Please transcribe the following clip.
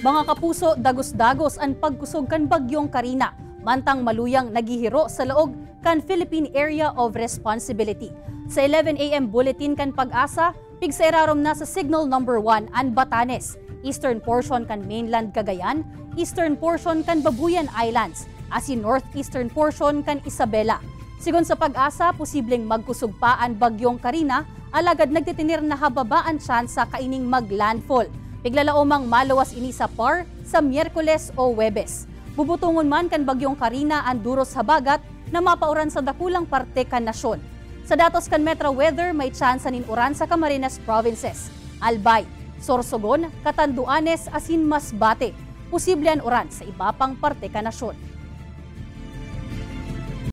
Mga kapuso, dagos-dagos ang pagkusog kan bagyong Karina, mantang maluyang nagihiro sa laog kan Philippine Area of Responsibility. Sa 11 a.m. bulletin kan Pag-asa, pigsairarom na sa Signal Number 1 an Batanes, eastern portion kan mainland Cagayan, eastern portion kan Babuyan Islands, asin northeastern portion kan Isabela. Sigon sa Pag-asa, posibleng magkusog pa ang bagyong Karina, alagad nagtitinir na hababaan tsansa kaining maglandfall. Piglalaomang malawas ini sa PAR sa Miyerkules o Huwebes. Bubutungon man kan bagyong Karina ang duros habagat na mapauran sa dakulang parte kan nasyon. Sa datos kan Metro Weather, may tsansa nin uran sa Camarines Provinces, Albay, Sorsogon, Catanduanes, asin Masbate. Posible ang uran sa iba pang parte kan nasyon.